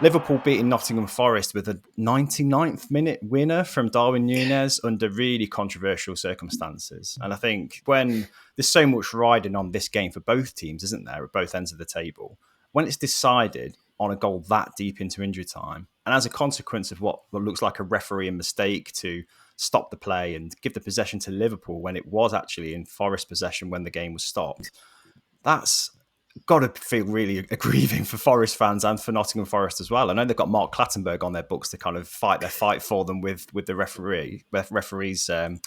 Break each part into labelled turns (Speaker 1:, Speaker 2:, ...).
Speaker 1: Liverpool beating Nottingham Forest with a 99th minute winner from Darwin Núñez under really controversial circumstances. And I think when there's so much riding on this game for both teams, isn't there, at both ends of the table, when it's decided on a goal that deep into injury time, and as a consequence of what looks like a refereeing mistake to stop the play and give the possession to Liverpool when it was actually in Forest possession when the game was stopped, that's got to feel really aggrieving for Forest fans and for Nottingham Forest as well. I know they've got Mark Clattenburg on their books to kind of fight their fight for them with the referees, the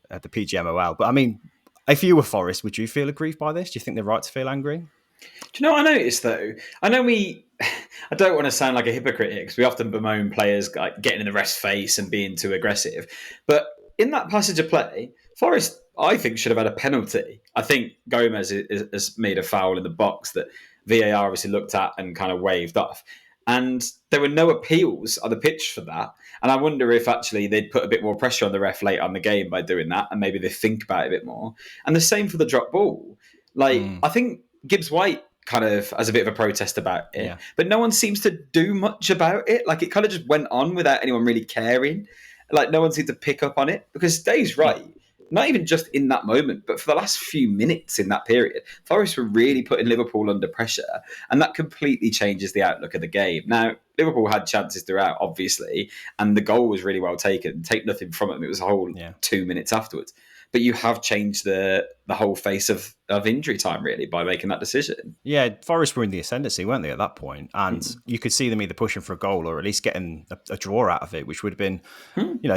Speaker 1: PGMOL. But I mean, if you were Forest, would you feel aggrieved by this? Do you think they're right to feel angry?
Speaker 2: Do you know what I noticed though? I don't want to sound like a hypocrite here because we often bemoan players like getting in the ref's face and being too aggressive. But in that passage of play, Forest, I think, should have had a penalty. I think Gomez has made a foul in the box that VAR obviously looked at and kind of waved off. And there were no appeals on the pitch for that. And I wonder if actually they'd put a bit more pressure on the ref late on the game by doing that, and maybe they think about it a bit more. And the same for the drop ball. I think Gibbs White kind of has a bit of a protest about it, but no one seems to do much about it. Like, it kind of just went on without anyone really caring. Like, no one seemed to pick up on it, because Dave's right. Not even just in that moment, but for the last few minutes in that period, Forest were really putting Liverpool under pressure, and that completely changes the outlook of the game. Now, Liverpool had chances throughout, obviously, and the goal was really well taken. Take nothing from them. It was a whole 2 minutes afterwards. But you have changed the whole face of injury time, really, by making that decision.
Speaker 1: Yeah, Forest were in the ascendancy, weren't they, at that point? And you could see them either pushing for a goal or at least getting a draw out of it, which would have been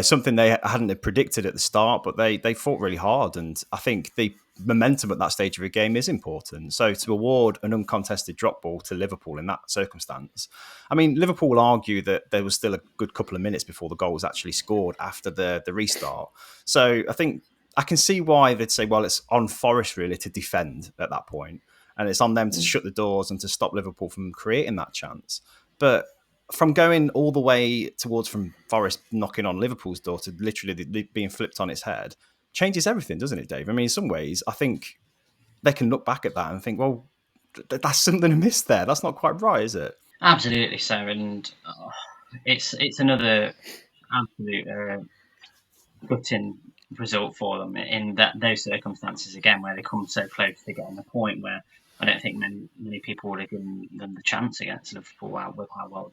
Speaker 1: something they hadn't predicted at the start, but they fought really hard. And I think the momentum at that stage of a game is important. So to award an uncontested drop ball to Liverpool in that circumstance, I mean, Liverpool will argue that there was still a good couple of minutes before the goal was actually scored after the restart. So I think I can see why they'd say, well, it's on Forest really to defend at that point, and it's on them to shut the doors and to stop Liverpool from creating that chance. But from going all the way towards from Forest knocking on Liverpool's door to literally being flipped on its head changes everything, doesn't it, Dave? I mean, in some ways, I think they can look back at that and think, well, that's something amiss there. That's not quite right, is it?
Speaker 3: Absolutely so. And it's another absolute gutting result for them in those circumstances again, where they come so close to getting a point where I don't think many people would have given them the chance against Liverpool with how well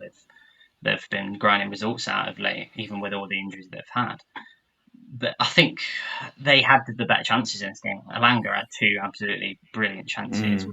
Speaker 3: they've been grinding results out of late, even with all the injuries they've had. But I think they had the better chances in this game. Elanga had two absolutely brilliant chances.